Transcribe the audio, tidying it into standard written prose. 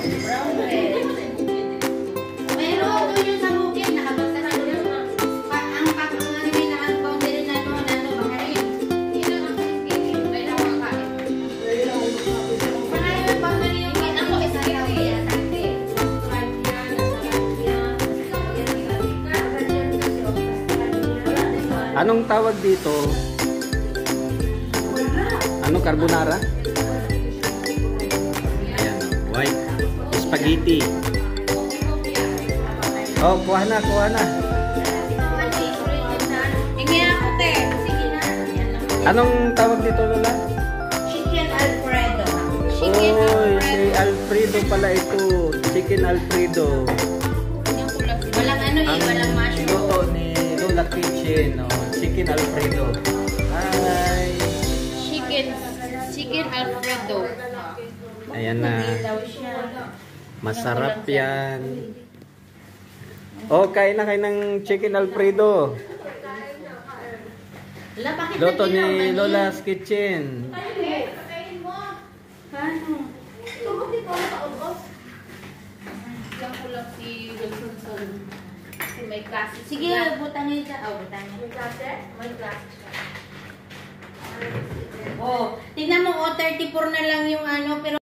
Brown bread. Pero doon yung sa bukid, nakabagsa na doon. Ang pag-uwi na ang boundary na doon, bakarin. Hindi na ang kain. May lang ang kain. Panay yung boundary yung kain. Ako, isa rin ako yan. Anong tawag dito? Ano, carbonara? Ayan, white spaghetti. Oh, kuha na, kuha na. Hingi ako, te. Sige na. Anong tawag dito, Lola? Chicken Alfredo. Oy, si Alfredo pala ito. Chicken Alfredo. Walang ano eh, walang mushroom. Luto ni Lola Kitchen. Oh, Chicken Alfredo. Hi. Chicken Alfredo. Ayan na. Masarap yan. Oh, kain na kayo ng Chicken Alfredo. Luto ni Lola's Kitchen. May klase. Sige, butangin siya. Oh, butangin. May klase? May klase siya. Oh, tingnan mo, 34 na lang yung ano, pero